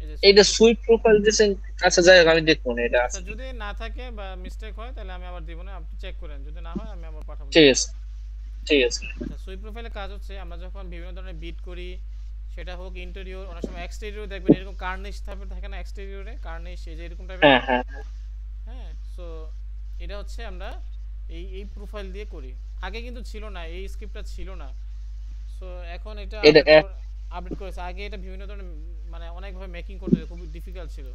যে এইটা Swift. Sweet profile দিছেন? আচ্ছা যাই হোক, আমি দেখবো না এটা আচ্ছা আছে যদি না থাকে বা মিস্টেক হয় তাহলে আমি আবার দিব না, আপনি চেক করেন, যদি না হয় আমি আবার পাঠাবো, ঠিক ঠিক আছে, আছে। ঠিক আছে। আচ্ছা সুইপ প্রোফাইলের কাজ হচ্ছে আমরা যখন বিভিন্ন ধরনের বিট করি, সেটা হোক ইন্টেরিয়র, অনেক সময় এক্সটেরিয়র দেখবেন এরকম কার্নিশ টাইপের থাকে না, এক্সটেরিয়রে কার্নিশ এই যে এরকম টাইপের। হ্যাঁ, হ্যাঁ। হ্যাঁ, সো এটা হচ্ছে আমরা এই প্রোফাইল দিয়ে করি। আগে কিন্তু ছিল না, এই স্ক্রিপ্টটা ছিল না। সো এখন এটা এটা আপডেট করেছে। আগে এটা বিভিন্ন ধরনের মানে অনেকভাবে মেকিং করতে হতো, খুব ডিফিকাল্ট ছিল।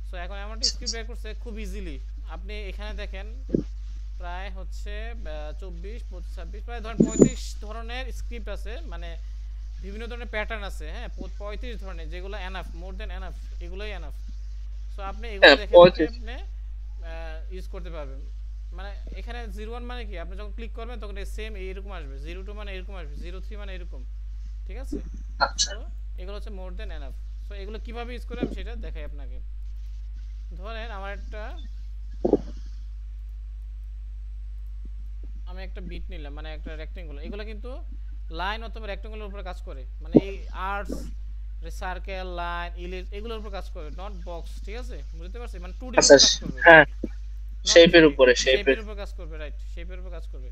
সো এখন এমন একটা স্ক্রিপ্ট বের করছে খুব ইজিলি। আপনি এখানে দেখেন প্রায় হচ্ছে 24 25 26 প্রায় ধরেন 35 ধরনের স্ক্রিপ্ট আছে, মানে বিভিন্ন ধরনের প্যাটার্ন আছে। হ্যাঁ, 35 ধরনের, যেগুলো এনাফ, মোর দেন এনাফ, এগুলোই এনাফ। সো আপনি এগুলো হ্যাঁ, দেখে দেখে 35। আপনি ইউজ করতে পারবেন। মানে এখানে 01 মানে কি, আপনি যখন ক্লিক করবেন তখন সেম এইরকম আসবে, 02 মানে এরকম আসবে, 03 মানে এরকম, ঠিক আছে। আচ্ছা, সো এগুলো হচ্ছে মোর দেন এনাফ। সো এগুলো কিভাবে ইউজ করে আমি সেটা দেখাই আপনাকে। ধরেন আমি একটা বিট নিলাম, মানে একটা রেক্টেঙ্গুলার, এগুলো কিন্তু লাইন অথবা রেক্টেঙ্গুলার উপরে কাজ করে, মানে এই আর্টস, সার্কেল, লাইন, ইলিপস এগুলোর উপর কাজ করবে, নট বক্স, ঠিক আছে, বুঝতে পারছি, মানে 2D এর আচ্ছা। উপর কাজ করবে, হ্যাঁ, নট শেপের 3D। উপরে, শেপের। শেপের উপর কাজ করবে, রাইট, শেপের উপর কাজ করবে।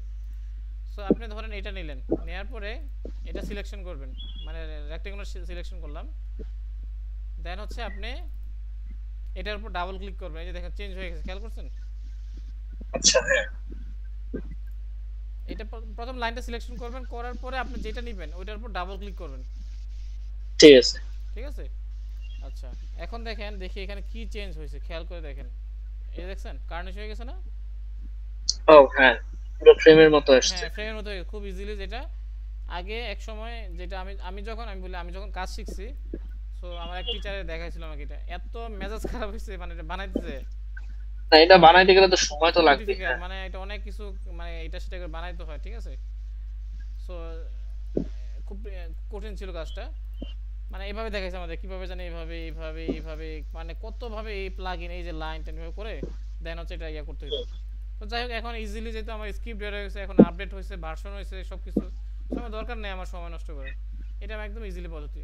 সো আপনি ধরেন এটা নিলেন, নেওয়ার পরে এটা সিলেকশন করবেন, মানে রেক্টেঙ্গুলার সিলেকশন করলাম। দেন হচ্ছে আপনি এটার উপর ডাবল ক্লিক করবেন, এই যে দেখেন চেঞ্জ হয়ে গেছে, খেয়াল করছেন? আচ্ছা, হ্যাঁ। এটা প্রথম লাইনটা সিলেকশন করবেন, করার পরে আপনি যেটা নেবেন ওইটার উপর ডাবল ক্লিক করবেন, ঠিক আছে। ঠিক আছে। আচ্ছা এখন দেখেন, দেখি এখানে কি চেঞ্জ হয়েছে, খেয়াল করে দেখেন। এই দেখছেন কার্নিশ হয়ে গেছে না? ও হ্যাঁ, পুরো ফ্রেমের মতো আসছে। হ্যাঁ ফ্রেমের মতো হয়ে গেছে, খুব ইজিলি। যেটা আগে এক সময়, যেটা আমি আমি যখন আমি বলি আমি যখন কাজ শিখছি, সো আমার এক টিচারে দেখাইছিল আমাকে, এটা এত মেজাজ খারাপ হয়েছে, মানে এটা বানাইতেছে, না, এটা মানে বানাইতে গেলে তো সময় তো খুব লাগবে, ডিফিকাল্ট, হ্যাঁ। মানে এটা অনেক কিছু, মানে এটা সেটা করে বানাইতে হয়, ঠিক আছে। সো খুব কঠিন ছিল কাজটা। মানে এইভাবে দেখাইছে আমাদের কিভাবে জানি, এইভাবে এইভাবে এইভাবে, মানে কতভাবে এই প্লাগ ইন, এই যে লাইন টেন এভাবে করে দেন হচ্ছে এটা ইয়া করতে হইতো। তো যাই হোক এখন ইজিলি যেহেতু আমার স্ক্রিপ্ট বের হয়ে গেছে, এখন আপডেট হয়েছে, ভার্সন হয়েছে, সব কিছু, আমার দরকার নেই আমার সময় নষ্ট করার। এটা আমার একদম ইজিলি পদ্ধতি।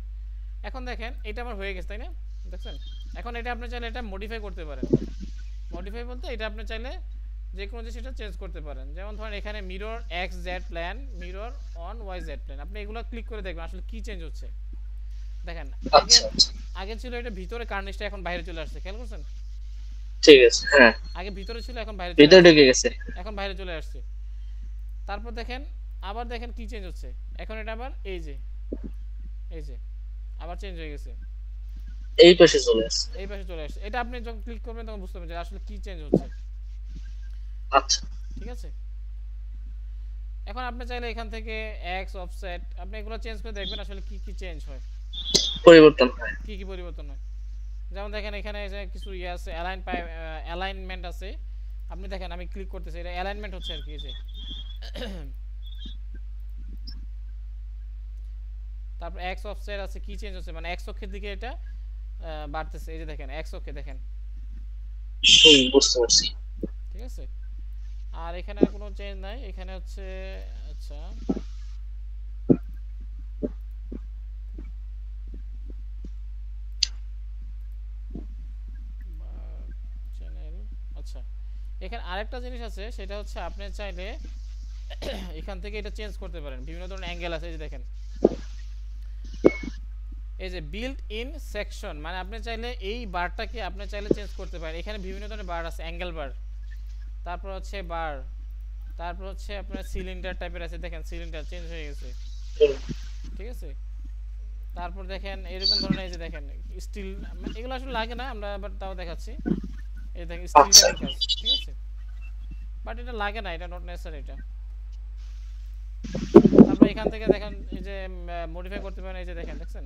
এখন দেখেন এটা আমার হয়ে গেছে, তাই না? দেখছেন? এখন এটা আপনি চাইলে এটা মডিফাই করতে পারেন। মডিফাই বলতে এটা আপনি চাইলে যে কোনো জিনিস এটা চেঞ্জ করতে পারেন। যেমন ধরেন এখানে mirror X Z plane, mirror on Y Z plane, আপনি এগুলো ক্লিক করে দেখবেন আসলে কি চেঞ্জ হচ্ছে। দেখেন আগে আচ্ছা, আচ্ছা। আগে ছিল এটা ভিতরে কার্নিশটা, এখন বাইরে চলে আসছে, খেয়াল করছেন? ঠিক আছে, হ্যাঁ। আগে ভিতরে ছিল, এখন বাইরে চলে ভিতরে আসছে, ঢুকে গেছে। এখন বাইরে চলে আসছে। তারপর দেখেন, আবার দেখেন কি চেঞ্জ হচ্ছে। এখন এটা আবার এই যে আবার চেঞ্জ হয়ে গেছে, এই পাশে চলে আসছে। এই পাশে চলে আসছে। এটা আপনি যখন ক্লিক করবেন তখন বুঝতে পারবেন যে আসলে কি চেঞ্জ হচ্ছে, আচ্ছা। ঠিক আছে। এখন আপনি চাইলে এখান থেকে এক্স অফসেট আপনি এগুলো চেঞ্জ করে দেখবেন আসলে কি কি চেঞ্জ হয়, পরিবর্তন হয়। কি কি পরিবর্তন হয়। যেমন দেখেন এখানে যে কিছু ইয়ে আছে, অ্যালাইনমেন্ট আছে। আপনি দেখেন আমি ক্লিক করতেছি, এটা অ্যালাইনমেন্ট হচ্ছে আর কি, এই যে তারপর এক্স অফসেট আছে, কি চেঞ্জ হচ্ছে, মানে এক্স অক্ষের দিকে এটা বাড়তেছে, এই যে দেখেন এক্স অক্ষে দেখেন, বুঝতে পারছি। ঠিক আছে। আর এখানে আর কোনো চেঞ্জ নাই, এখানে হচ্ছে আচ্ছা চ্যানেল, আচ্ছা এখানে আরেকটা জিনিস আছে, সেটা হচ্ছে আপনি চাইলে এখান থেকে এটা চেঞ্জ করতে পারেন, বিভিন্ন ধরনের অ্যাঙ্গেল আছে, এই যে দেখেন এই যে বিল্ট ইন সেকশন, মানে আপনি চাইলে এই বারটাকে আপনি চাইলে চেঞ্জ করতে পারেন। এখানে বিভিন্ন ধরনের বার আছে, অ্যাঙ্গেল বার, তারপর হচ্ছে বার, তারপর হচ্ছে আপনার সিলিন্ডার টাইপের আছে, দেখেন সিলিন্ডার চেঞ্জ হয়ে গেছে, হুম, ঠিক আছে। তারপর দেখেন এরকম ধরনের, এই যে দেখেন স্টিল, এগুলো আসলে লাগে না, আমরা আবার তাও দেখাচ্ছি। এই দেখেন স্টিল আচ্ছা। টাইপের কাজ, ঠিক আছে, বাট এটা লাগে না, এটা নট নেসেসারি এটা। তারপর এখান থেকে দেখেন এই যে মডিফাই করতে পারেন, এই যে দেখেন দেখছেন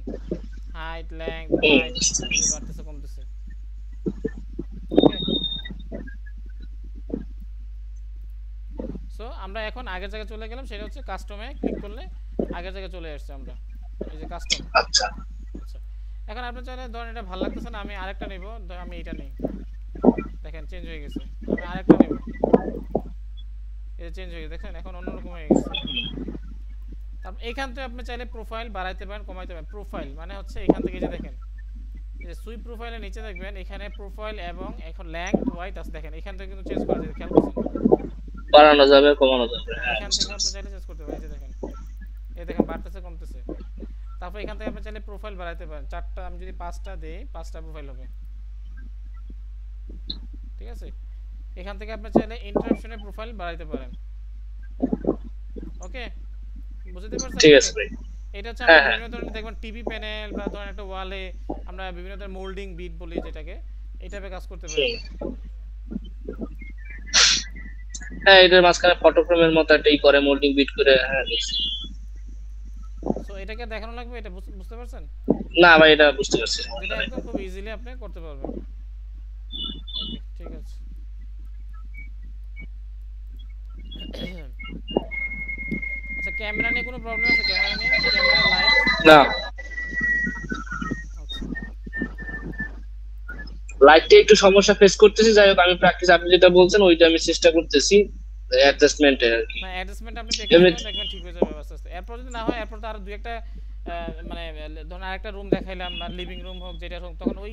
হাইট লেংথ হাইট, বুঝতে এই যে পারছি। বাড়তেছে কমতেছে, ওকে। সো আমরা এখন আগের জায়গায় চলে গেলাম, সেটা হচ্ছে কাস্টমে ক্লিক করলে আগের জায়গায় চলে আসছে আমরা, এই যে কাস্টম। আচ্ছা, আচ্ছা এখন আপনি চাইলে ধরেন এটা ভালো লাগতেছে না, আমি আরেকটা নিব, আমি এটা নেই, দেখেন চেঞ্জ হয়ে গেছে। আমি আরেকটা নেব, এটা চেঞ্জ হয়ে গেছে, দেখেন এখন অন্যরকম হয়ে গেছে। তারপর এখান থেকে আপনি চাইলে প্রোফাইল বাড়াইতে পারেন কমাইতে পারেন। প্রোফাইল মানে হচ্ছে এখান থেকে যে দেখেন, যে সুইপ প্রোফাইলের নিচে দেখবেন এখানে প্রোফাইল এবং এখন লেংথ হোয়াইট আছে দেখেন, এখান থেকে কিন্তু চেঞ্জ করা যায়, খেয়াল করছেন? বাড়ানো যাবে কমানো যাবে, হ্যাঁ, হ্যাঁ এখান বুঝতে থেকে আপনি পারছি। চাইলে চেঞ্জ করতে পারেন, এই যে দেখেন, এই দেখেন বাড়তেছে কমতেছে। তারপর এখান থেকে আপনি চাইলে প্রোফাইল বাড়াইতে পারেন, চারটা আমি যদি পাঁচটা দেই, পাঁচটা প্রোফাইল হবে, ঠিক আছে? এখান থেকে আপনি চাইলে ইন্টারাপশনে প্রোফাইল বাড়াইতে পারেন। ওকে, বুঝতে পারছেন ঠিক আমাকে? আছে ভাই। এটা হচ্ছে আমরা হ্যাঁ হ্যাঁ বিভিন্ন ধরনের দেখবেন টিভি প্যানেল বা ধরেন একটা ওয়ালে আমরা বিভিন্ন ধরনের মোল্ডিং বিট বলি যেটাকে, এই টাইপের কাজ করতে পারি হুম। এটা। হ্যাঁ এটার মাঝখানে ফটো ফ্রেমের মতো একটা করে মোল্ডিং বিট করে, হ্যাঁ দেখছি। সো এটাকে দেখানো লাগবে, এটা বুঝতে পারছেন? না ভাই এটা বুঝতে পারছি, যেটা সমস্যা নেই। একদম খুব ইজিলি আপনি করতে পারবেন। ওকে, ঠিক আছে। আচ্ছা, ক্যামেরা নিয়ে কোনো প্রবলেম আছে? ক্যামেরা নিয়ে, ক্যামেরা লাইট? না, আচ্ছা, লাইটটা একটু সমস্যা ফেস করতেছি, যাই হোক আমি প্র্যাকটিস, আপনি যেটা বলছেন ওইটা আমি চেষ্টা করতেছি অ্যাডজাস্টমেন্টের আর কি। না অ্যাডজাস্টমেন্ট আপনি প্র্যাকটিস এমনি করেন, দেখবেন ঠিক হয়ে যাবে আস্তে আস্তে। এরপর যদি না হয়, এরপর তো আরো দুই একটা মানে ধরুন আরেকটা রুম দেখাইলাম, আর লিভিং রুম হোক যেটা হোক, তখন ওই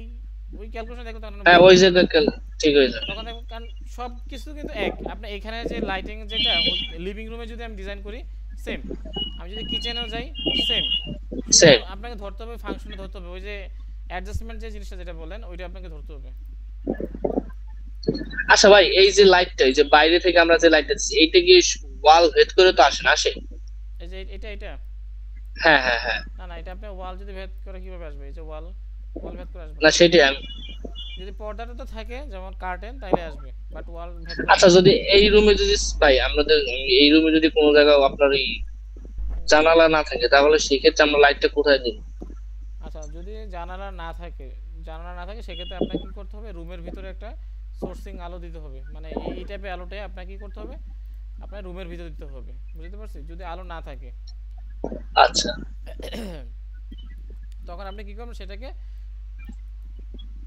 ওই ক্যালকুলেশন দেখবেন, তখন হ্যাঁ বুঝতে ওই পারবেন। যে দেখেন ঠিক হয়ে যাবে। তখন দেখবেন কারণ সব কিছু কিন্তু এক, আপনি এখানে যে লাইটিং যেটা ওই লিভিং রুমে যদি আমি ডিজাইন করি সেম, আমি যদি কিচেনেও যাই সেম, শুধু সেম। আপনাকে ধরতে হবে ফাংশনে, ধরতে হবে ওই যে অ্যাডজাস্টমেন্ট যে জিনিসটা যেটা বলেন ওইটা আপনাকে ধরতে হবে। আচ্ছা ভাই এই যে লাইটটা, এই যে বাইরে থেকে আমরা যে লাইটটা দিচ্ছি, এইটা কি ওয়াল ভেদ করে তো আসে না, আসে? এই যে এটা হ্যাঁ হ্যাঁ হ্যাঁ। না না, এটা আপনি ওয়াল যদি ভেদ করে কিভাবে আসবে? এই যে ওয়াল, ওয়াল ভেদ করে আসবে না না। সেটাই আমি। যদি পর্দাটা তো থাকে যেমন কার্টেন তাইলে আসবে, বাট ওয়াল ভেদ করে আচ্ছা আসবে না। যদি এই রুমে যদি, ভাই আমাদের এই রুমে যদি কোনো জায়গায় আপনার এই হুম। জানালা না থাকে, তাহলে সেক্ষেত্রে আমরা লাইটটা কোথায় দিব? আচ্ছা, যদি জানালা না থাকে, জানালা না থাকে সেক্ষেত্রে আপনাকে কি করতে হবে, রুমের ভিতরে একটা সোর্সিং আলো দিতে হবে, মানে এই টাইপের আলোটাই আপনাকে কি করতে হবে, আপনার রুমের ভিতরে দিতে হবে, বুঝতে পারছি? যদি আলো না থাকে আচ্ছা। তখন আপনি কি করবেন, সেটাকে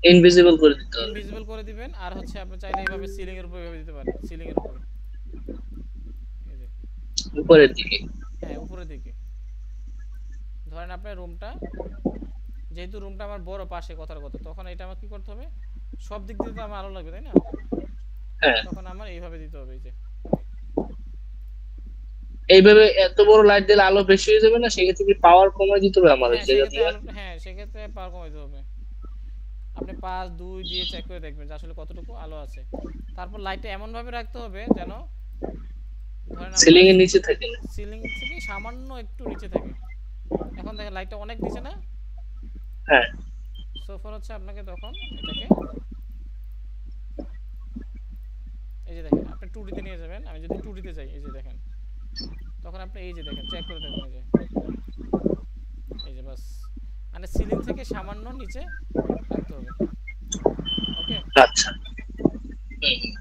ইনভিজিবল করে দিতে হবে। ইনভিজিবল করে দিবেন। আর হচ্ছে আপনি চাইলে এইভাবে সিলিং এর উপর এভাবে দিতে পারেন, সিলিং এর উপরে, এই যে, উপরের দিকে। হ্যাঁ উপরের দিকে। ধরেন আপনার রুমটা, যেহেতু রুমটা আমার বড় পাশে, কথার কথা, তখন এটা আমার কি করতে হবে, সব দিক দিয়ে তো আমার আলো লাগবে, তাই না? হ্যাঁ তখন আমার এইভাবে দিতে হবে, এই যে, এইভাবে এত বড় লাইট দিলে আলো বেশি হয়ে যাবে না? সেক্ষেত্রে কি পাওয়ার কমায় দিতে হবে আমার ওই হ্যাঁ জায়গা সেক্ষেত্রে দিয়ে? আলো, হ্যাঁ সেক্ষেত্রে পাওয়ার কমাইতে হবে। আপনি 5 2 দিয়ে চেক করে দেখবেন যে আসলে কতটুকু আলো আছে। তারপর লাইটটা এমন ভাবে রাখতে হবে যেন, ধরেন সিলিং আপনার এর নিচে থাকে না? সিলিং থেকে সামান্য একটু নিচে থাকে। এখন দেখেন লাইটটা অনেক নিচে না? হ্যাঁ। সোফার হচ্ছে আপনাকে তখন এটাকে, এই যে দেখেন আপনি 2D তে নিয়ে যাবেন, আমি যদি 2D তে যাই, এই যে দেখেন, তখন আপনি এই যে দেখেন চেক করে দেখবেন, এই যে, এই যে বাস, মানে সিলিং থেকে সামান্য নিচে রাখতে হবে। ওকে, আচ্ছা। হুম, হুম,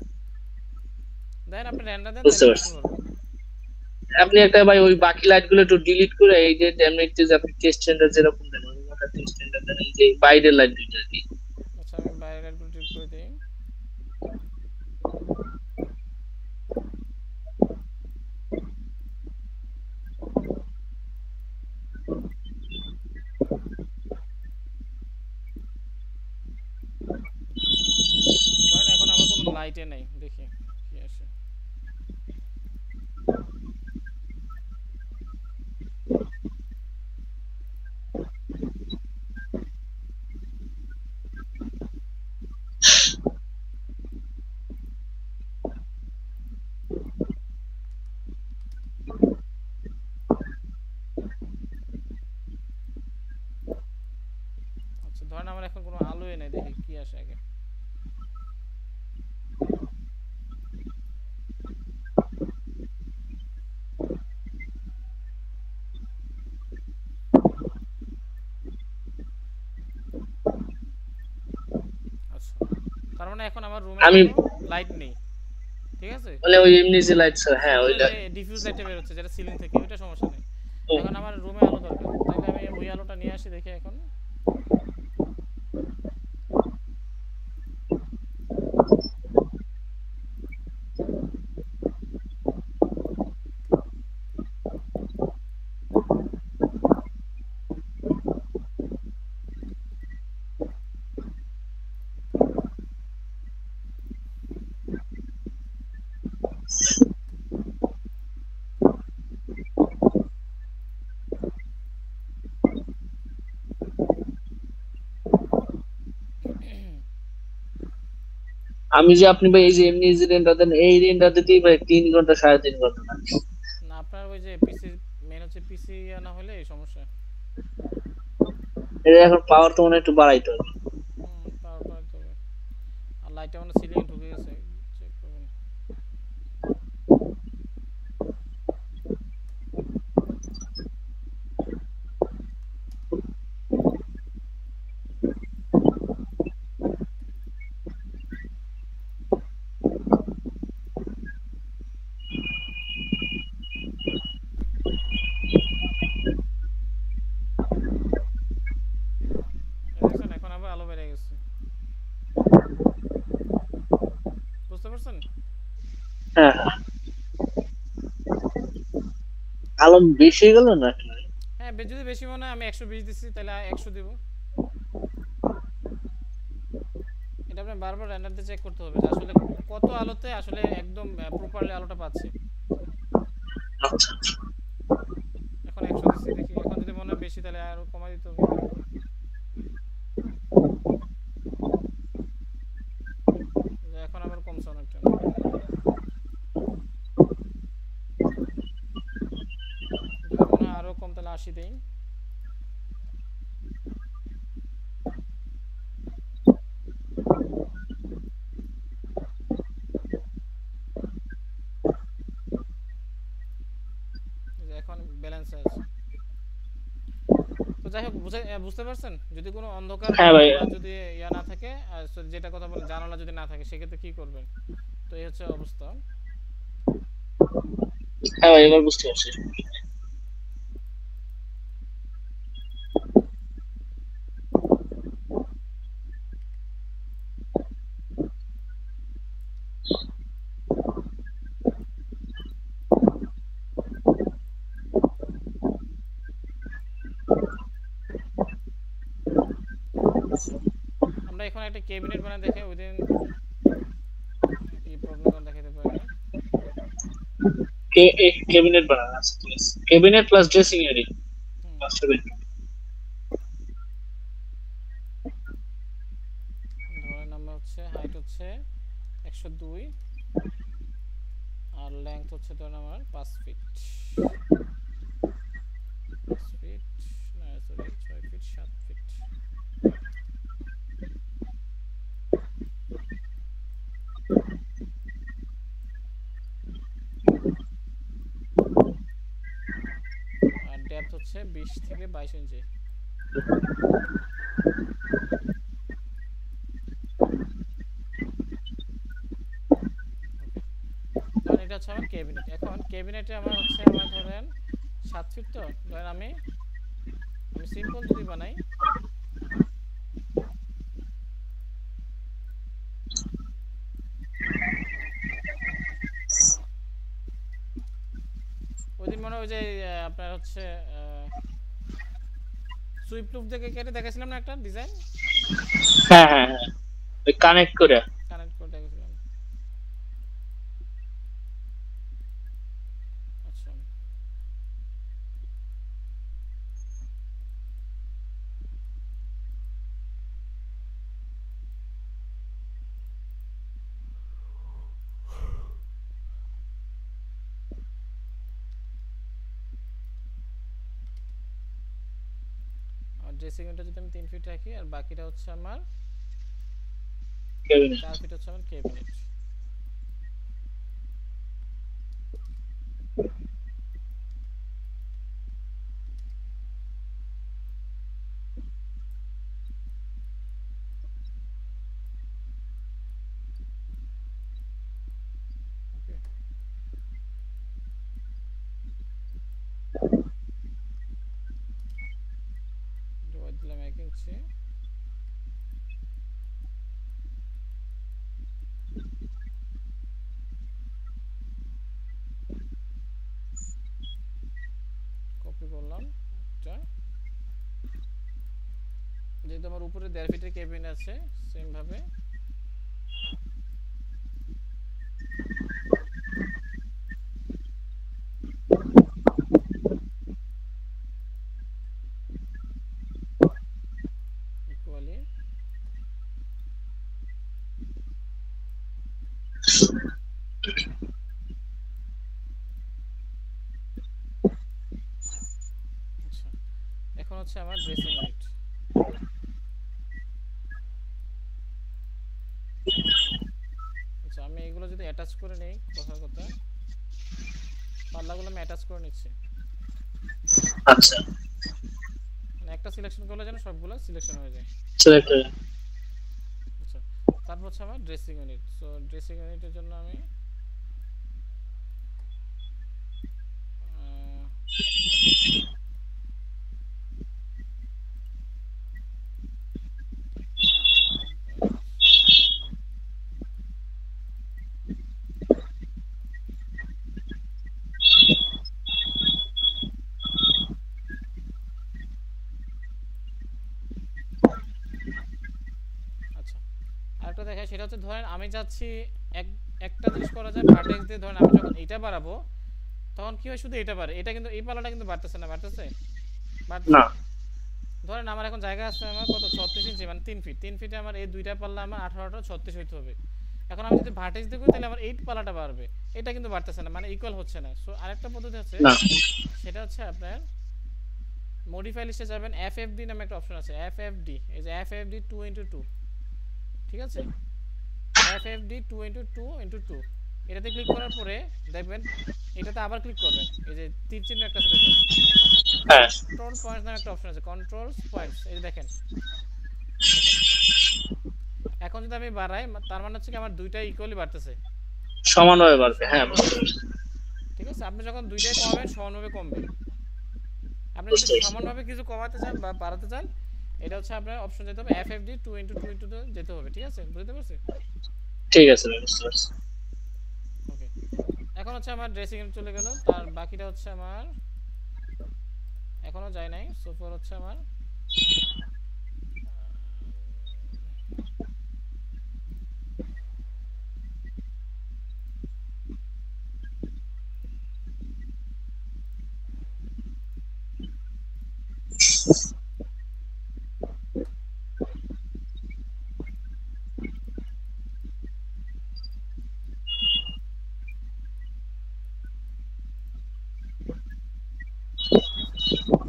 দেন আপনি র্যান্ডার দেন, বুঝতে তাহলে বুঝতে পারছি। পারবেন। আপনি একটা ভাই ওই বাকি লাইট গুলো একটু ডিলিট করে এই যে এমনিতে যে আপনি টেস্ট স্ট্যান্ডার্ড যেরকম দেন ওই মতো টেস্ট স্ট্যান্ডার্ড দেন, এই যে বাইরের লাইট দুইটা আর কি। আচ্ছা, আমি বাইরের লাইটগুলো টিপ করে দিই। ধরেন এখন আমার কোনো লাইটে নেই, দেখি কি আসে। আচ্ছা, ধরেন আমার এখন কোনো আলোই নেই, দেখি কি আসে আগে। আচ্ছা, তার মানে এখন আমার রুমে আমি কোনো লাইট নেই, ঠিক আছে? মানে ওই এমনি যে লাইট, হ্যাঁ শুধু ওইটা। যে ডিফিউজ লাইটটা বের হচ্ছে যেটা সিলিং থেকে, ওইটা সমস্যা নেই। হুম, এখন আমার রুমে আলো দরকার, তাহলে আমি ওই আলোটা নিয়ে আসি, দেখি এখন। আমি যে আপনি ভাই এই যে এমনি যে রেন্ডার দেন এই রেন্ডার দিতেই ভাই 3 ঘন্টা 3.5 ঘন্টা লাগে। না আপনার ওই যে পিসি মেন হচ্ছে পিসি না হলে এই সমস্যা। এটা এখন পাওয়ার তো মনে হয় একটু বাড়াইতে হবে। পাওয়ার বাড়াতে হবে। আর লাইটটা মানে সিলিং ঢুকে গেছে, চেক করবেন। এই দেখছেন এখন আবার আলো বেড়ে গেছে, বুঝতে পারছেন? হ্যাঁ হ্যাঁ, আলো বেশি হয়ে গেল না? হ্যাঁ যদি বেশি মনে হয় আমি 120 দিচ্ছি, তাহলে 100 দিব। এটা আপনি বারবার রেন্ডারতে চেক করতে হবে যে আসলে কত আলোতে আসলে একদম প্রপারলি আলোটা পাচ্ছি। আচ্ছা এখন 100 দিচ্ছি, দেখি এখন যদি মনে হয় বেশি তাহলে আরো কমাই দিতে হবে। এখন আবার কমছে অনেকটা। যদি মনে হয় আরো কম তাহলে 80 দেই। এখন ব্যালেন্স আছে। তো যাই হোক বুঝতে পারছেন? যদি কোনো অন্ধকার হ্যাঁ ঘর ভাই। বা যদি ইয়া না থাকে, যেটা কথা বলেন জানালা যদি না থাকে, সেক্ষেত্রে কি করবেন? তো এই হচ্ছে অবস্থা। হ্যাঁ ভাই এবার বুঝতে পারছি। আমরা এখন একটা ক্যাবিনেট বানায় দেখে উইদিন কি প্রবলেম করে দেখাতে পারি। ক্যাবিনেট বানানো আছে, ঠিক আছে, ক্যাবিনেট প্লাস ড্রেসিং এরিয়া হুম, মাস্টার বেডরুম। ধরেন আমরা হচ্ছে হাইট হচ্ছে 102 আর লেংথ হচ্ছে ধরেন আমার 5 ফিট, 5 ফিট না সরি 6 ফিট 7 ফিট। আর ডেপথ হচ্ছে 20 থেকে 22 ইঞ্চি। ওকে, ধরেন এটা হচ্ছে আমার ক্যাবিনেট। এখন ক্যাবিনেটে আমার হচ্ছে আমার ধরেন 7 ফিট, তো ধরেন আমি আমি সিম্পল যদি বানাই, ওই দিন মনে হয় ওই যে আপনার হচ্ছে সুইপ লুপ থেকে কেটে দেখাছিলাম না একটা ডিজাইন, হ্যাঁ হ্যাঁ হ্যাঁ, ওই কানেক্ট করে। কানেক্ট করে দেখাছিলাম। আচ্ছা, আর ড্রেসিং রুমটা যদি আমি 3 ফিট রাখি আর বাকিটা হচ্ছে আমার ক্যাবিনেট। 4 ফিট হচ্ছে আমার ক্যাবিনেট। ওকে, ডিভাইড দিলাম 1 ইঞ্চি। কপি করলাম একটা, যেহেতু আমার উপরে 1.5 ফিটের কেবিন আছে, সেম ভাবে ইকুয়ালি আচ্ছা, এখন হচ্ছে আমার ড্রেসিং ইউনিট। আচ্ছা, আমি এগুলো যদি অ্যাটাচ করে নেই, কথার কথা পাল্লাগুলো আমি অ্যাটাচ করে নিচ্ছি। আচ্ছা, মানে একটা সিলেকশন করলে যেন সবগুলো সিলেকশন হয়ে যায়। সিলেক্ট হয়ে আচ্ছা, তারপর হচ্ছে আমার ড্রেসিং ইউনিট। সো ড্রেসিং ইউনিটের জন্য আমি আহ, আচ্ছা, আরেকটা দেখাই, সেটা হচ্ছে ধরেন আমি যাচ্ছি এক একটা জিনিস করা যায় ভার্টেক্স দিয়ে। ধরেন আমি যখন এইটা বাড়াবো তখন কি হয়, শুধু এটা বাড়ে, এটা কিন্তু এই পাল্লাটা কিন্তু বাড়তেছে না, বাড়তেছে বাড়তেছে না। না। ধরেন আমার এখন জায়গা আছে আমার কত 36 ইঞ্চি, মানে 3 ফিট। 3 ফিটে আমার এই দুইটা পাল্লা আমার 18 36 হইতে হবে। এখন আমি যদি ভার্টেক্স দিয়ে করি তাহলে আমার 8 পাল্লাটা বাড়বে, এটা কিন্তু বাড়তেছে না, মানে ইকুয়াল হচ্ছে না। সো আরেকটা পদ্ধতি আছে, না। সেটা হচ্ছে আপনার মডিফাই লিস্টে যাবেন, এফএফডি নামে একটা অপশন আছে, এফএফডি, এই যে এফএফডি 2x2, ঠিক আছে, এফএফডি 2x2x2, এটাতে ক্লিক করার পরে দেখবেন এটাতে আবার ক্লিক করবেন, এই যে তীর চিহ্ন একটা আছে দেখবেন, হ্যাঁ, কন্ট্রোল পয়েন্টস নামে একটা অপশন আছে, কন্ট্রোল পয়েন্টস, এই যে দেখেন, দেখেন এখন যদি আমি বাড়াই তার মানে হচ্ছে কি আমার দুইটা ইকুয়ালি বাড়তেছে, সমানভাবে বাড়বে। হ্যাঁ, সমানভাবে বুঝতে বাড়তেছে। পারছি। ঠিক আছে, আপনি যখন দুইটাই কমাবেন সমানভাবে কমবে। আপনি যদি বুঝতে পারছি। সমানভাবে কিছু কমাতে চান বা বাড়াতে চান, এটা হচ্ছে আপনার অপশন যেতে হবে, এফএফডি 2x2x2 যেতে হবে, ঠিক আছে, বুঝতে পারছি? ঠিক আছে ভাই, বুঝতে পারছি। ওকে, এখন হচ্ছে আমার ড্রেসিং রুম চলে গেল, তার বাকিটা হচ্ছে আমার এখনো যায় নাই। সোফার হচ্ছে আমার ঠিক আছে,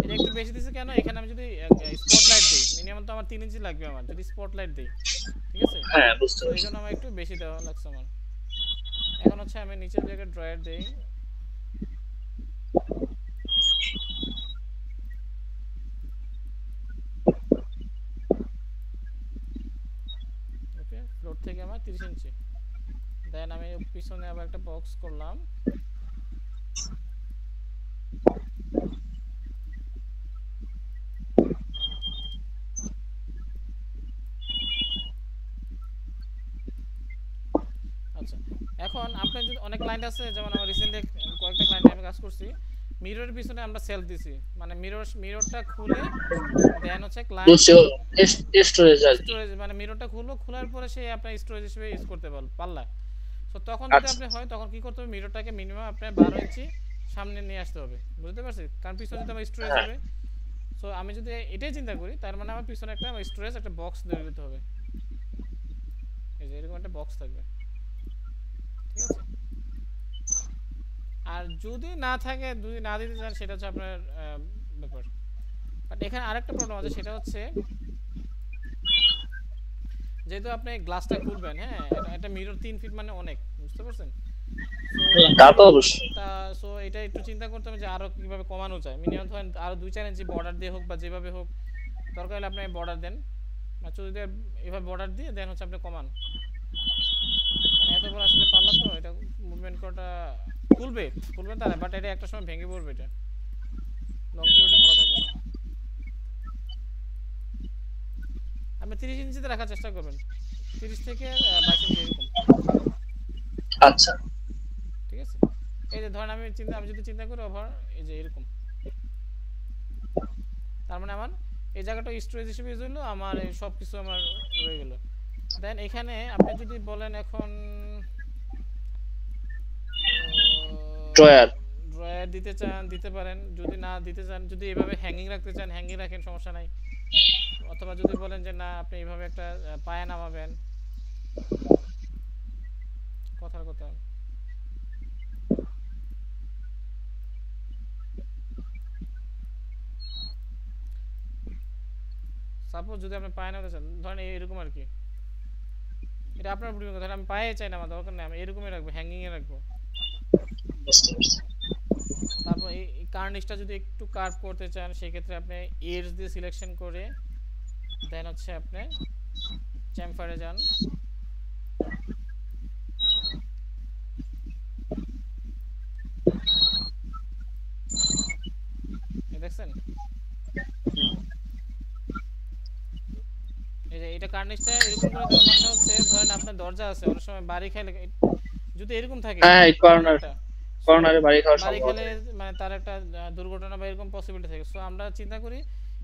এটা একটু বেশি দিছে কেন, এখানে আমি যদি স্পটলাইট দিই, মিনিমাম তো আমার 3 ইঞ্চি লাগবে, আমার যদি স্পটলাইট দিই, ঠিক আছে, হ্যাঁ, বুঝতে সো এই পারছি। জন্য আমার একটু বেশি দেওয়া লাগছে আমার। এখন হচ্ছে আমি নিচের জায়গায় ড্রয়ার দিই, ওকে, ফ্লোর থেকে আমার 30 ইঞ্চি, দেন আমি পিছনে আবার একটা বক্স করলাম। আচ্ছা, এখন আপনার যদি অনেক ক্লায়েন্ট আছে, যেমন আমার রিসেন্টলি কয়েকটা ক্লায়েন্টে আমি কাজ করছি, মিররের পিছনে আমরা সেলফ দিছি, মানে মিররটা খুলে দেন হচ্ছে ক্লায়েন্ট বুঝছি। স্টোরেজ আর কি। স্টোরেজ, মানে মিররটা খোলার পরে সে আপনার স্টোরেজ হিসেবে ইউজ করতে পারলা। তো তখন যদি আচ্ছা। আপনি হয় তখন কি করতে হবে, মিররটাকে মিনিমাম আপনার 12 ইঞ্চি সামনে নিয়ে আসতে হবে, বুঝতে পারছি, কারণ পিছনে যদি আমার স্টোরেজ হ্যাঁ, হবে। সো আমি যদি এটাই চিন্তা করি তার মানে আমার পিছনে একটা স্টোরেজ একটা বক্স তৈরি করতে হবে, এই যে এরকম একটা বক্স থাকবে, ঠিক আছে। আর যদি না থাকে, যদি না দিতে চান, সেটা হচ্ছে আপনার ব্যাপার। বাট এখানে আরেকটা প্রবলেম আছে, সেটা হচ্ছে যেহেতু আপনি গ্লাসটা খুলবেন, হ্যাঁ, এটা মিরর 3 ফিট মানে অনেক, বুঝতে পারছেন। সো তা তো অবশ্যই। তা সো এটা একটু চিন্তা করতে হবে যে আরো কিভাবে কমানো যায়, মিনিমাম ধরেন আরো 2-4 ইঞ্চি বর্ডার দিয়ে হোক বা যেভাবে হোক, দরকার হলে আপনি বর্ডার দেন, বা যদি এভাবে বর্ডার দিয়ে দেন হচ্ছে আপনি কমান, কারণ এত বড় আসলে পারলা তো এটা মুভমেন্ট করাটা খুলবে, তারা, বাট এটা একটা সময় ভেঙে পড়বে, এটা লংজিভিটি ভালো থাকবে না। আপনি 30 ইঞ্চিতে রাখার চেষ্টা করবেন, 30 থেকে 22 ইঞ্চি এরকম, আচ্ছা। ঠিক আছে। এই যে ধরেন আমি যদি চিন্তা করি ওভার, এই যে এরকম, তার মানে আমার এই জায়গাটা স্টোরেজ হিসেবে ইউজ হলো, আমার এই সব কিছু আমার রয়ে গেল। দেন এখানে আপনি যদি বলেন এখন ড্রয়ার। ড্রয়ার দিতে চান দিতে পারেন, যদি না দিতে চান, যদি এভাবে হ্যাঙ্গিং রাখতে চান হ্যাঙ্গিং রাখেন, সমস্যা নাই। অথবা যদি বলেন যে না আপনি এইভাবে একটা পায়া নামাবেন, কথার কথা। সাপোজ যদি আপনি পায়ে নামাতে চান, ধরেন এরকম আর কি, এটা আপনার উপর কথা, আমি পায়ে চাই না, আমার দরকার নেই, আমি এরকমই রাখবো, হ্যাঙ্গিং এ রাখবো। বুঝতে পারছি। তারপর এই কার্নিশটা যদি একটু কার্ভ করতে চান, সেক্ষেত্রে আপনি এজ দিয়ে সিলেকশন করে দেন হচ্ছে আপনি চ্যামফারে যান, দেখছেন এই যে এটা কার্নিশটা এরকম করে দেওয়ার মানে হচ্ছে, ধরেন আপনার দরজা আছে, অনেক সময় বাড়ি খাইলে যদি এরকম থাকে হ্যাঁ, এই কর্নারটা, সো কর্নারে বাড়ি খাওয়ার বাড়ি সম্ভবত। খেলে মানে তার একটা দুর্ঘটনা বা এরকম পসিবিলিটি থাকে। সো আমরা চিন্তা করি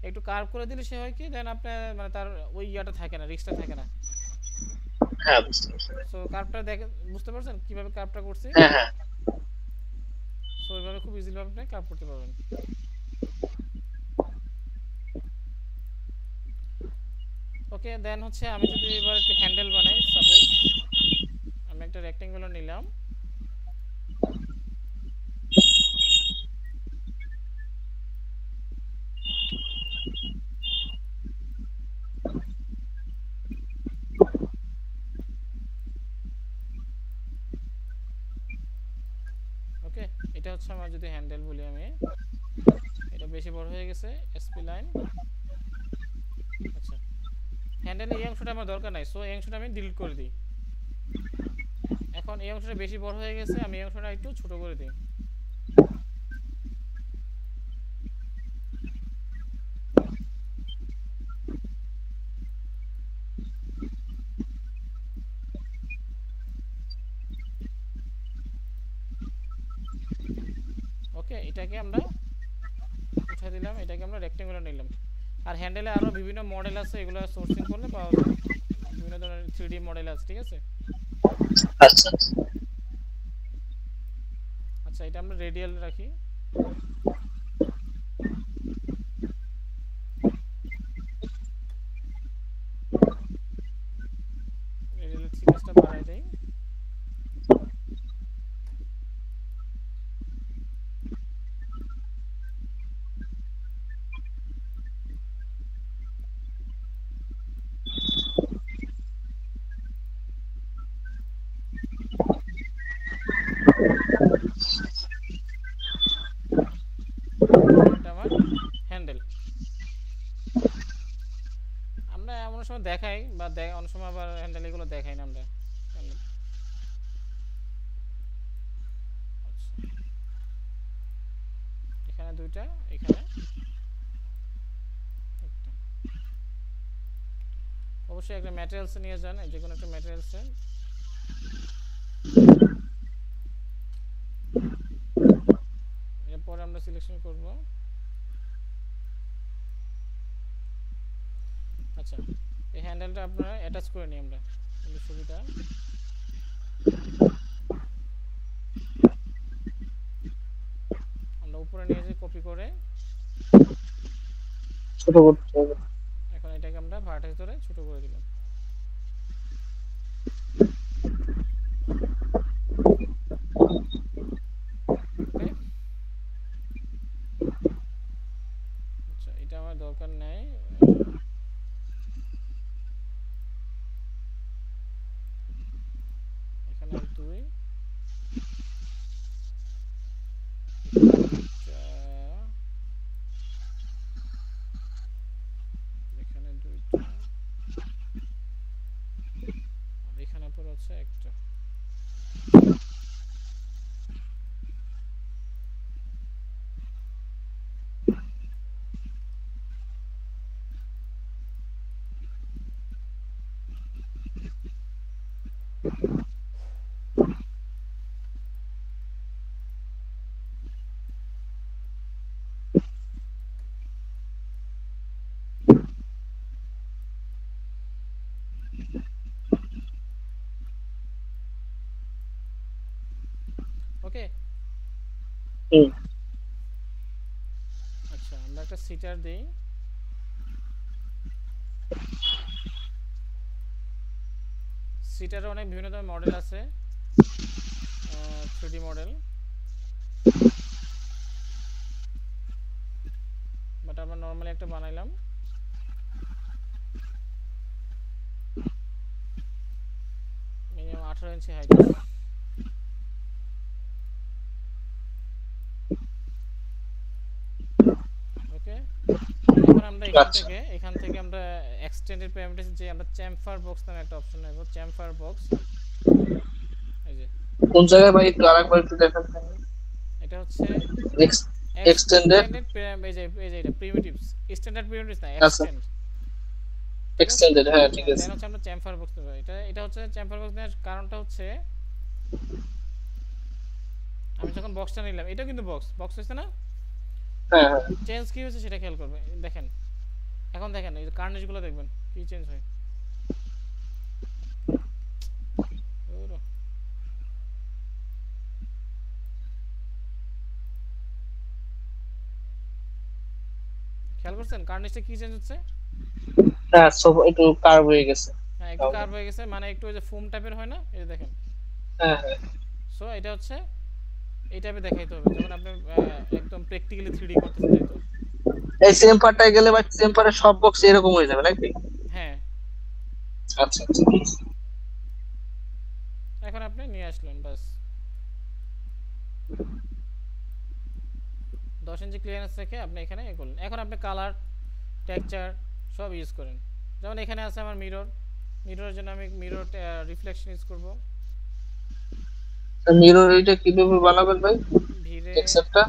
একটু কার্ভ করে দিলে সে হয় কি, দেন আপনার মানে তার ওই ইয়াটা থাকে না, রিস্কটা থাকে না। হ্যাঁ, বুঝতে পারছি। সো কার্ভটা দেখে বুঝতে পারছেন কিভাবে কার্ভটা করছি? হ্যাঁ, হ্যাঁ। সো এইভাবে খুব ইজিলি আপনি কার্ভ করতে পারবেন। ওকে, দেন হচ্ছে আমি যদি এবার একটু হ্যান্ডেল বানাই, সাপোজ আমি একটা রেক্টেঙ্গুলার নিলাম, ওকে, এটা হচ্ছে আমার যদি হ্যান্ডেল বলি আমি, এটা বেশি বড় হয়ে গেছে এসপি লাইন। আচ্ছা, হ্যান্ডেলের এই অংশটা আমার দরকার নাই, সো এই অংশটা আমি ডিলিট করে দিই। এখন এই অংশটা বেশি বড় হয়ে গেছে, আমি এই অংশটা একটু ছোট করে দিই। ওকে, এটাকে আমরা উঠে দিলাম, এটাকে আমরা রেক্টেঙ্গুলার নিলাম। আর হ্যান্ডেলে আরও বিভিন্ন মডেল আছে, এগুলো সোর্সিং করলে পাওয়া যায়, বিভিন্ন ধরনের 3D মডেল আছে, ঠিক আছে। আচ্ছা, আচ্ছা, এটা আমরা রেডিয়াল রাখি, রেডিয়ালের থিকনেসটা বাড়াই দেই। এটা আমার হ্যান্ডেল। আমরা এমন সময় দেখাই বা অনেক সময় আবার হ্যান্ডেল এগুলো দেখাই না আমরা। handle। আচ্ছা, এখানে দুইটা, এখানে একটা। অবশ্যই একটা ম্যাটেরিয়ালস নিয়ে যান, যে কোনো একটা ম্যাটেরিয়ালসে। এরপরে আমরা সিলেকশন করব। আচ্ছা, এই হ্যান্ডেলটা আপনারা অ্যাটাচ করে নিই আমরা, সুবিধা। আমরা উপরে নিয়ে যাই কপি করে, ছোট করতে হবে। এখন এটাকে আমরা ভার্টেক্স ধরে ছোট করে দিলাম। ওকে, আচ্ছা, এটা আমার দরকার নেই। এখানে দুই, এখানে দুইটা, এখানে দুইটা, আর এখানে পর আছে একটা। ওকে, আচ্ছা, আমরা একটা সিটার দিই। সিটারে অনেক বিভিন্ন ধরনের মডেল আছে, 3D মডেল, বাট আমরা নর্মালি একটা বানাইলাম। মিনিমাম 18 ইঞ্চি হাইট। ওকে, এখন আমরা এখান থেকে আমরা এক্সটেন্ডেড প্যারামিটারস যে আমরা চ্যাম্ফার বক্স নামে একটা অপশন নেব, চ্যাম্ফার বক্স। এই যে কোন জায়গায় ভাই একটু আরেকবার একটু দেখান। এটা হচ্ছে এক্সটেন্ডেড এই যে এটা প্রিমিটিভস, স্ট্যান্ডার্ড প্রিমিটিভস না, আচ্ছা এক্সটেন্ড। এক্সটেন্ডেড, হ্যাঁ ঠিক আছে। দেন হচ্ছে আমরা চ্যাম্ফার বক্স নেব। এটা হচ্ছে চ্যাম্ফার বক্স নেওয়ার কারণটা হচ্ছে আমি যখন বক্সটা নিলাম, এটা কিন্তু বক্স হচ্ছে না। হ্যাঁ হ্যাঁ, চেঞ্জ কি হচ্ছে সেটা খেয়াল করবে। দেখেন এখন দেখেন এই যে কার্নেজগুলো দেখবেন কি চেঞ্জ হয়। খেয়াল করছেন কার্নেজটা কি চেঞ্জ হচ্ছে? হ্যাঁ সব একটু কার্ভ হয়ে গেছে। হ্যাঁ একটু কার্ভ হয়ে গেছে, মানে একটু ওই যে ফোম টাইপের হয় না, এই যে দেখেন। হ্যাঁ হ্যাঁ, সো এটা হচ্ছে এই টাইপে দেখাইতে হবে যখন আপনি একদম প্র্যাকটিক্যালি 3D করতেছেন। তাই তো এই সেম পার্টটায় গেলে ভাই সেম পার্টের সব বক্স এরকম হয়ে যাবে নাকি? হ্যাঁ। আচ্ছা আচ্ছা, এখন আপনি নিয়ে আসলেন বাস। 10 ইঞ্চি ক্লিয়ারেন্স রেখে আপনি এখানে এ করলেন। এখন আপনি কালার, টেক্সচার সব ইউজ করেন। যেমন এখানে আছে আমার মিররের জন্য আমি মিরর রিফ্লেকশন ইউজ করব। মিরর এটা কিভাবে বানাবেন ভাই? ভিরে টেক্সচারটা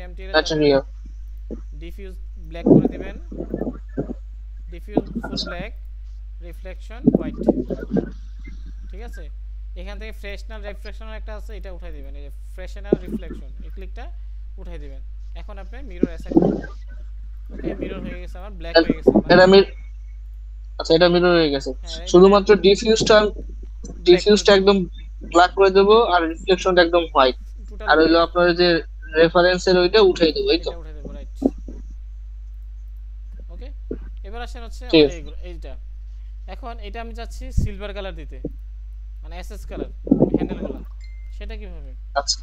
এমটিএল এ আচ্ছা যাবেন, নিও। ডিফিউজ ব্ল্যাক করে দিবেন, diffuse full black, reflection white. ঠিক আছে, এখান থেকে ফ্রেশনাল রিফ্লেকশন একটা আছে, এটা উঠাই দিবেন। এই যে ফ্রেশনাল রিফ্লেকশন, এই ক্লিকটা উঠাই দিবেন। এখন আপনি মিরর অ্যাসাইন করবেন। ওকে, মিরর হয়ে গেছে আমার, ব্ল্যাক হয়ে গেছে। এটা আচ্ছা এটা মিরর হয়ে গেছে। শুধুমাত্র ডিফিউজটা একদম ব্ল্যাক করে দেব, আর রিফ্লেকশনটা একদম হোয়াইট, আর হলো আপনার যে রেফারেন্সের ওইটা উঠাই দেব। এই তো এটা উঠাই দেব, রাইট। ওকে, এবার আসেন হচ্ছে এইটা। এখন এটা আমি চাচ্ছি সিলভার কালার দিতে, মানে এসএস কালার হ্যান্ডেলগুলো। সেটা কিভাবে? আচ্ছা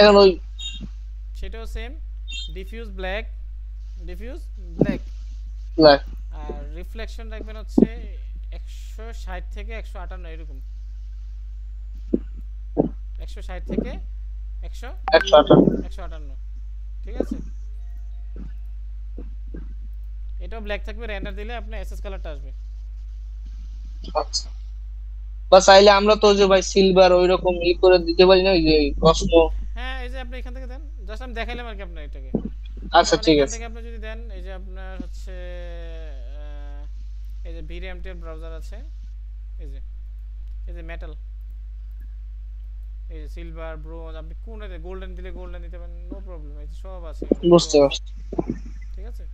এখন ওই সেটাও সেম, ডিফিউজ ব্ল্যাক আর রিফ্লেকশন রাখবেন হচ্ছে 160 থেকে 158 এরকম। 160 থেকে 158, ঠিক আছে। এটাও ব্ল্যাক থাকবে, রেন্ডার দিলে আপনার এসএস কালারটা আসবে। আচ্ছা, বা চাইলে আমরা তো যে ভাই সিলভার ওইরকম করে দিতে পারি না, যে কসমো। হ্যাঁ এই যে আপনি এখান থেকে দেন, জাস্ট আমি দেখাইলাম আর কি আপনার এটাকে। আচ্ছা ঠিক এখান আছে, থেকে আপনি যদি দেন, এই যে আপনার হচ্ছে এই যে ভিএমটিএল ব্রাউজার আছে, এই যে মেটাল, এই যে সিলভার, ব্রোঞ্জ, আপনি কোনটা গোল্ডেন দিলে গোল্ডেন দিতে পারেন, নো প্রবলেম, এই যে সব আছে। বুঝতে পারছি। ঠিক আছে,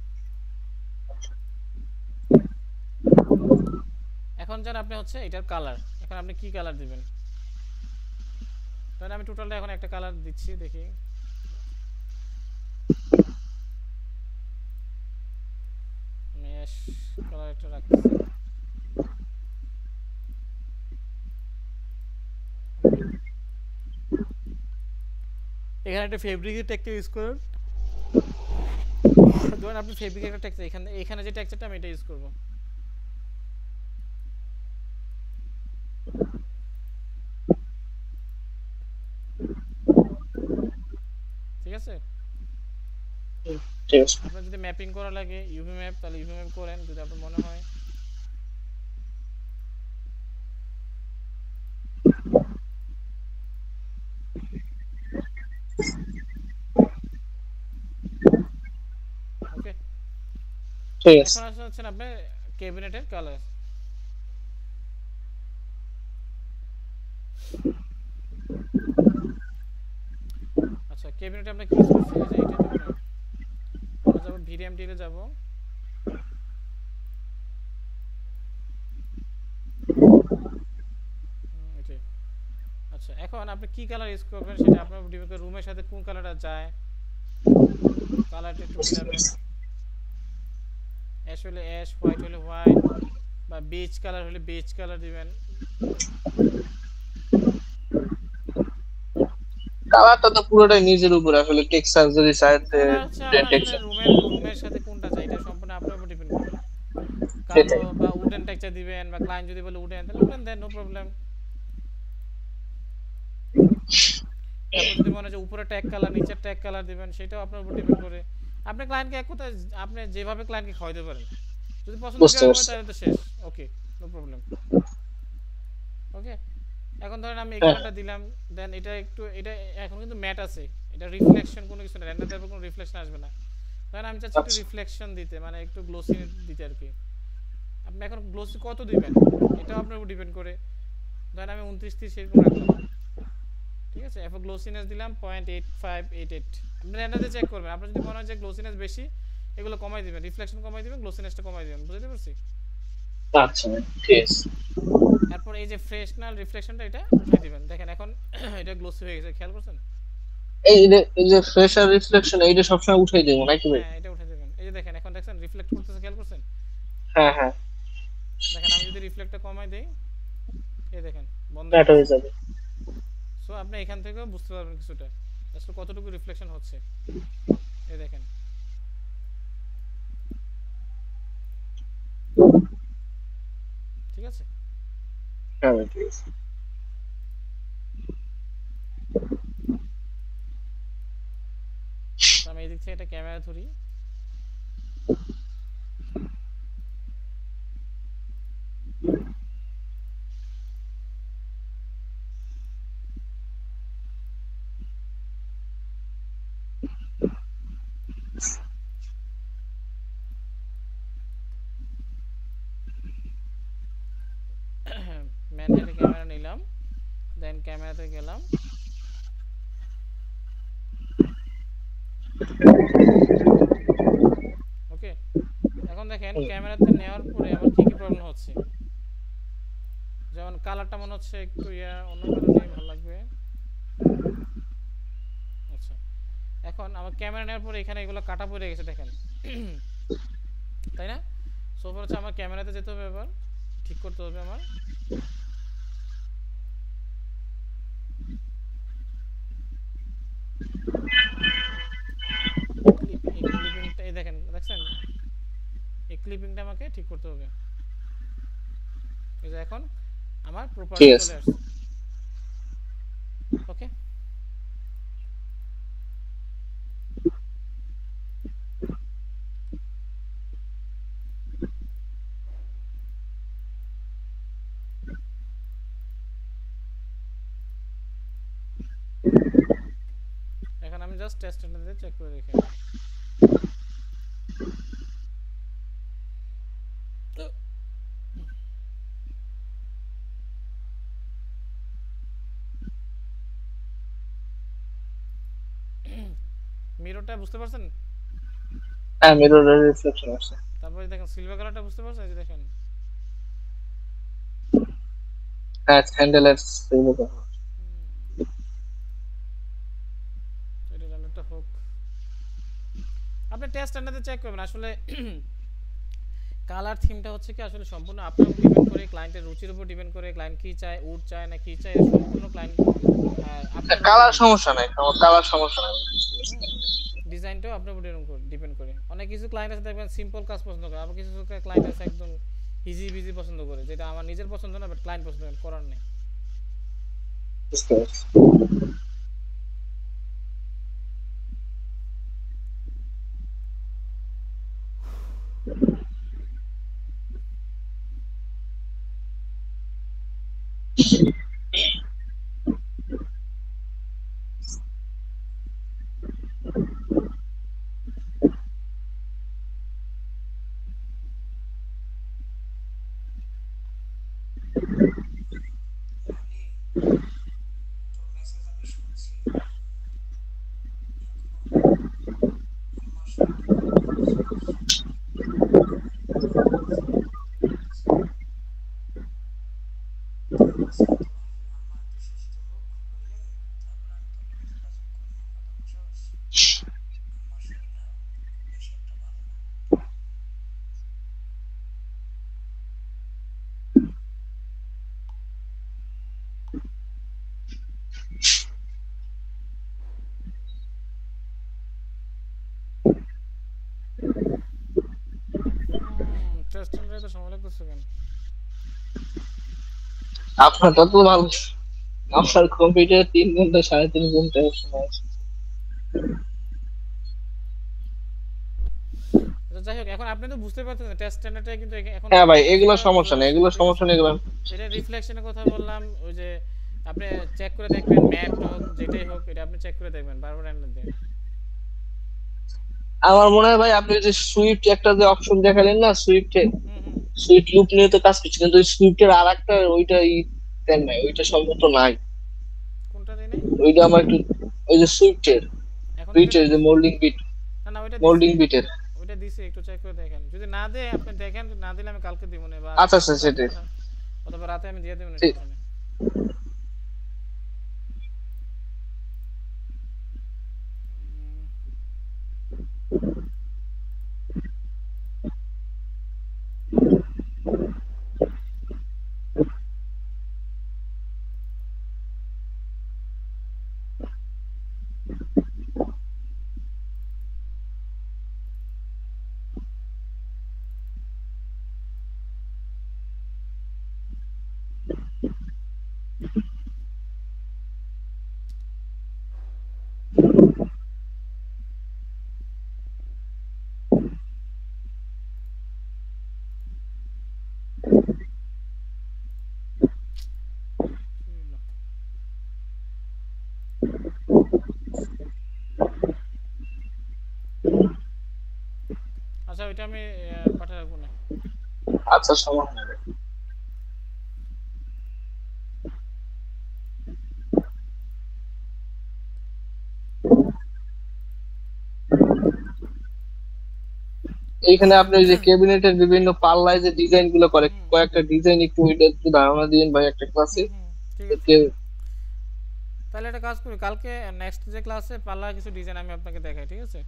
এখন যান আপনি হচ্ছে এটার কালার। এখন আপনি কি কালার দিবেন? তাহলে আমি টোটালটা এখন একটা কালার দিচ্ছি, দেখি। মেশ কালার একটা রাখতেছি। এখানে একটা ফেব্রিকের টেক্সচার ইউজ করুন। ধরুন আপনি ফেব্রিকের একটা টেক্সচার, এখানে যে টেক্সচারটা আমি এটা ইউজ করব। ঠিক আছে, ঠিক আছে। আপনার যদি ম্যাপিং করা লাগে ইউভি ম্যাপ, তাহলে ইউভি ম্যাপ করেন যদি আপনার মনে হয়। ওকে, ঠিক আছে, এখন আসলে আপনার ক্যাবিনেটের কালার। আচ্ছা, ক্যাবিনেটে আমরা কি ইউজ করছি? এই যে এটা তো না, আমরা যাব ভিডিএমটিএল এ যাব। এটাই। আচ্ছা, এখন আপনি কি কালার ইউজ করবেন সেটা আপনার ডিপেন্ড করে, রুমের সাথে কোন কালারটা যায়। কালারটা একটু মিলাবেন, অ্যাশ হলে অ্যাশ, হোয়াইট হলে হোয়াইট, বা বেজ কালার হলে বেজ কালার দিবেন। কালারটা তো পুরোটাই নিজের উপর, আসলে টেক্সাস যদি চায় কালার হচ্ছে আপনার আসলে টেক্সাস, রুমের সাথে কোনটা চাই এটা সম্পূর্ণ আপনার উপর ডিপেন্ড করে। কালো সেটাই। বা উডেন টেক্সচার দিবেন, বা ক্লায়েন্ট যদি বলে উডেন, তাহলে উডেন দেন, নো প্রবলেম। তারপর যদি মনে হয় যে উপরে ট্যাগ কালার নিচের ট্যাগ কালার দিবেন, সেটাও আপনার উপর ডিপেন্ড করে। আপনি ক্লায়েন্টকে এক কথায় আপনি যেভাবে ক্লায়েন্টকে খাওয়াইতে পারেন, যদি পছন্দ বুঝতে করে হয় পারছি। তাহলে তো শেষ। ওকে, নো প্রবলেম। ওকে, এখন ধরেন আমি এই হ্যাঁ কালারটা দিলাম, দেন এটা একটু এটা এখন কিন্তু ম্যাট আছে, এটা রিফ্লেকশন কোনো কিছু না, রেন্ডার টাইপের কোনো রিফ্লেকশন আসবে না। ধরেন আমি চাচ্ছি একটু আচ্ছা রিফ্লেকশন দিতে, মানে একটু গ্লোসি দিতে আর কি। আপনি এখন গ্লোসি কত দিবেন এটাও আপনার উপর ডিপেন্ড করে। ধরেন আমি 29 30 এরকম রাখলাম, ঠিক আছে। এরপর গ্লোসিনেস দিলাম 0.8588। আপনি রেন্ডারে চেক করবেন, আপনার যদি মনে হয় যে গ্লোসিনেস বেশি, এগুলো কমাই দিবেন, রিফ্লেকশন কমাই দিবেন, গ্লোসিনেসটা কমাই দিবেন। বুঝতে পারছি? আচ্ছা, ঠিক আছে। এরপর এই যে ফ্রেশনাল রিফ্লেকশনটা এটা উঠাই দিবেন। দেখেন এখন এটা গ্লোসি হয়ে গেছে, খেয়াল করছেন? এই যে ফ্রেশ আর রিফ্লেকশন এইটা সবসময় উঠাই দেবো নাকি ভাই? হ্যাঁ, এটা উঠাই দিবেন। এই যে দেখেন এখন দেখছেন রিফ্লেক্ট করতেছে, খেয়াল করছেন? হ্যাঁ হ্যাঁ, দেখেন আমি যদি রিফ্লেক্টটা কমাই দেই, এই দেখেন বন্ধ হয়ে ম্যাট হয়ে গেছে। যাবে। সো আপনি এখান থেকেও বুঝতে পারবেন কিছুটা আসলে কতটুকু রিফ্লেকশন হচ্ছে। এই দেখেন, ঠিক আছে। হ্যাঁ ভাই, ঠিক আছে। তো আমি এই দিক থেকে এটা ক্যামেরা ধরি। ম্যান হেডে ক্যামেরা নিলাম, দেন ক্যামেরাতে গেলাম। ওকে, এখন দেখেন হুম, ক্যামেরাতে নেওয়ার পরে আমার কি কি প্রবলেম হচ্ছে। যেমন কালারটা মনে হচ্ছে একটু অন্য কালার নেই, ভালো লাগবে। আচ্ছা, এখন আমার ক্যামেরা নেওয়ার পরে এখানে এগুলো কাটা পড়ে গেছে দেখেন, তাই না? সো হচ্ছে আমার ক্যামেরাতে যেতে হবে, এবার ঠিক করতে হবে আমার। এই ক্লিপিংটা, এই দেখেন, দেখছেন? এই ক্লিপিংটা আমাকে ঠিক করতে হবে। এই যে এখন আমার ঠিক প্রপারলি আছে। চলে আসছে। ওকে, এখন আমি জাস্ট টেস্ট দিয়ে চেক করে দেখি। মিররটা বুঝতে পারছেন? হ্যাঁ, মিররের রিফ্লেকশন আছে। তারপরে দেখেন সিলভার কালারটা বুঝতে পারছেন? এই যে দেখেন, হ্যাঁ, হ্যান্ডেলের এটা একটা হোক। আপনি টেস্ট আন্ডারতে চেক করবেন আসলে। কালার থিমটা হচ্ছে কি আসলে সম্পূর্ণ আপনার উপর ডিপেন্ড করে, ক্লায়েন্টের রুচির উপর ডিপেন্ড করে। ক্লায়েন্ট কি চায়, উড চায় না কি চায়, এটা সম্পূর্ণ ক্লায়েন্ট আপনার উপর কালার ডিপেন্ড করে। সমস্যা নাই, আমার কালার সমস্যা নাই। হুম, ডিজাইনটাও আপনার উপর ডিপেন্ড করে। অনেক কিছু ক্লায়েন্ট আছে দেখবেন সিম্পল কাজ পছন্দ করে, আবার কিছু ক্লায়েন্ট আছে একদম ইজি বিজি পছন্দ করে, যেটা আমার নিজের পছন্দ না, বাট ক্লায়েন্ট পছন্দ করার নেই। বুঝতে পারছি। এত সময় লাগতেছে কেন? আপনারটা তো ভালো, আপনার কম্পিউটার 3 ঘন্টা 3.5 ঘন্টা সময় আছে। আচ্ছা যাই হোক, এখন আপনি তো বুঝতে পারছেন টেস্ট স্ট্যান্ডার্ডটা কিন্তু এখন হ্যাঁ ভাই, এগুলো কিভাবে সমস্যা বোঝা নেই, যাচ্ছে, এগুলো ঠিক সমস্যা আছে? নেই, এগুলো এটা রিফ্লেকশনের কথা বললাম, ওই যে আপনি চেক করে দেখবেন, ম্যাট হোক যেটাই হোক, এটা আপনি চেক করে দেখবেন বারবার এনে দিয়ে। আমার মনে হয় ভাই আপনি যে সুইফট একটা যে অপশন দেখালেন না সুইফটে, হুম হুম। সুইফট লুপ নিয়ে তো কাজ করছে, কিন্তু ওই সুইফটের আর একটা ওইটা দেন নাই, ওইটা সম্ভবত নাই। কোনটা দিই নাই? ওইটা আমার একটু, ওই যে সুইফটের এখন দিতে বিটের যে বলতেছে? মোল্ডিং বিট, না না, ওইটা দিছি, মোল্ডিং বিটের। ওইটা দিছি, একটু চেক করে দেখেন। যদি না দেয় আপনি দেখেন, না দিলে আমি কালকে দিব না, বা আচ্ছা আজকে আচ্ছা অথবা সেটাই। অথবা রাতে আমি দিয়ে দেবো না, ঠিক। সমস্যা নেই। উম, কি হলো? আচ্ছা ওইটা আমি পাঠিয়ে রাখবো না। আচ্ছা সমস্যা নেই। এইখানে আপনি ওই যে ক্যাবিনেটের বিভিন্ন পাল্লায় যে ডিজাইন গুলো করে, হুম কয়েকটা ডিজাইন একটু ওইটা একটু ধারণা দিন ভাই একটা ক্লাসে। হুম হুম, ঠিক আছে। তাহলে একটা কাজ করি, কালকে নেক্সট যে ক্লাসে পাল্লা কিছু ডিজাইন আমি আপনাকে দেখাই, ঠিক আছে?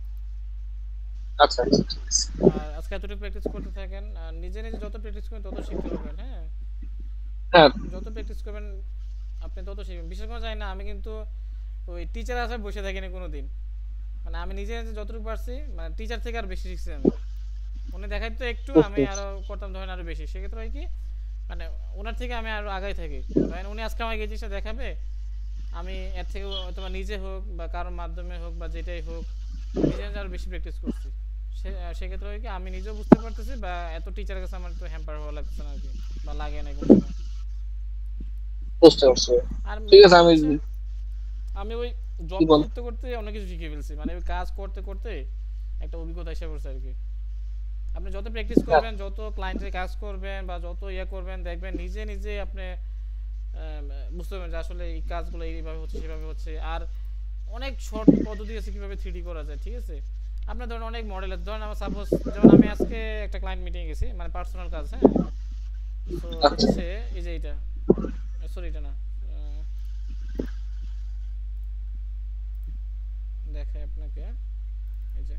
আচ্ছা আচ্ছা ঠিক আছে। আর আজকে এতটুকু প্র্যাকটিস করতে থাকেন, আর নিজে নিজে যত প্র্যাকটিস করবেন তত শিখতে পারবেন, হ্যাঁ? হ্যাঁ যত প্র্যাকটিস করবেন আপনি তত শিখবেন। বিশেষ করে যাই না, আমি কিন্তু ওই টিচার আসায় বসে থাকিনি কোনো দিন। মানে আমি নিজে নিজে যতটুকু পারছি, মানে টিচার থেকে আর বেশি শিখছি আমি। উনি দেখাইতো একটু, বুঝতে আমি পারছি। আরো করতাম ধরেন আরো বেশি। সেক্ষেত্রে হয় কি, মানে ওনার থেকে আমি আরো আগাই থাকি। ধরেন উনি আজকে আমাকে এই জিনিসটা দেখাবে, আমি এর থেকে তোমার নিজে হোক বা কারোর মাধ্যমে হোক বা যেটাই হোক, নিজে নিজে আরো বেশি প্র্যাকটিস করছি। সেক্ষেত্রে হয় কি, আমি নিজেও বুঝতে পারতেছি, বা এত টিচারের কাছে আমার তো হ্যাম্পার হওয়া লাগতেছে না আর কি, বা লাগে না কোনো সময়। বুঝতে পারছি। আর ঠিক মেন আছে কথা আমি হচ্ছে, আমি ওই কি জব বল। করতে করতে অনেক কিছু শিখে ফেলছি, মানে ওই কাজ করতে করতে একটা অভিজ্ঞতা এসে পড়ছে আর কি। আপনি যত প্র্যাকটিস হ্যাঁ, করবেন, যত ক্লায়েন্টের কাজ করবেন, বা যত ইয়ে করবেন, দেখবেন নিজে নিজে আপনি বুঝতে পারবেন যে আসলে এই কাজগুলো এইভাবে হচ্ছে সেভাবে হচ্ছে। আর অনেক শর্ট পদ্ধতি আছে কিভাবে 3D করা যায়, ঠিক আছে? আপনার ধরেন অনেক মডেল আছে, ধরেন আমার সাপোজ, যেমন আমি আজকে একটা ক্লায়েন্ট মিটিং গেছি, মানে পার্সোনাল কাজ, হ্যাঁ? সো আচ্ছা হচ্ছে এই যে এটা, সরি এটা না, আহ, দেখাই আপনাকে, এই যে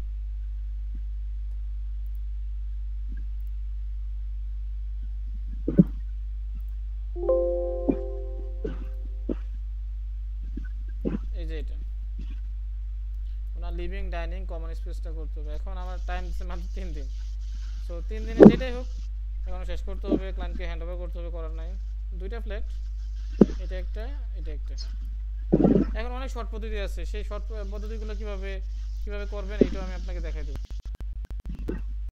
এই যে এটা ওনার লিভিং ডাইনিং কমন স্পেসটা করতে হবে। এখন আমার টাইম দিচ্ছে মাত্র 3 দিন। সো 3 দিনে যেটাই হোক এখন শেষ করতে হবে, ক্লায়েন্টকে হ্যান্ড ওভার করতে হবে, করার নাই। দুইটা ফ্ল্যাট, এটা একটা, এটা একটা। এখন অনেক শর্ট পদ্ধতি আছে, সেই শর্ট পদ্ধতিগুলো কিভাবে কিভাবে করবেন এইটাও আমি আপনাকে দেখাই দেবো।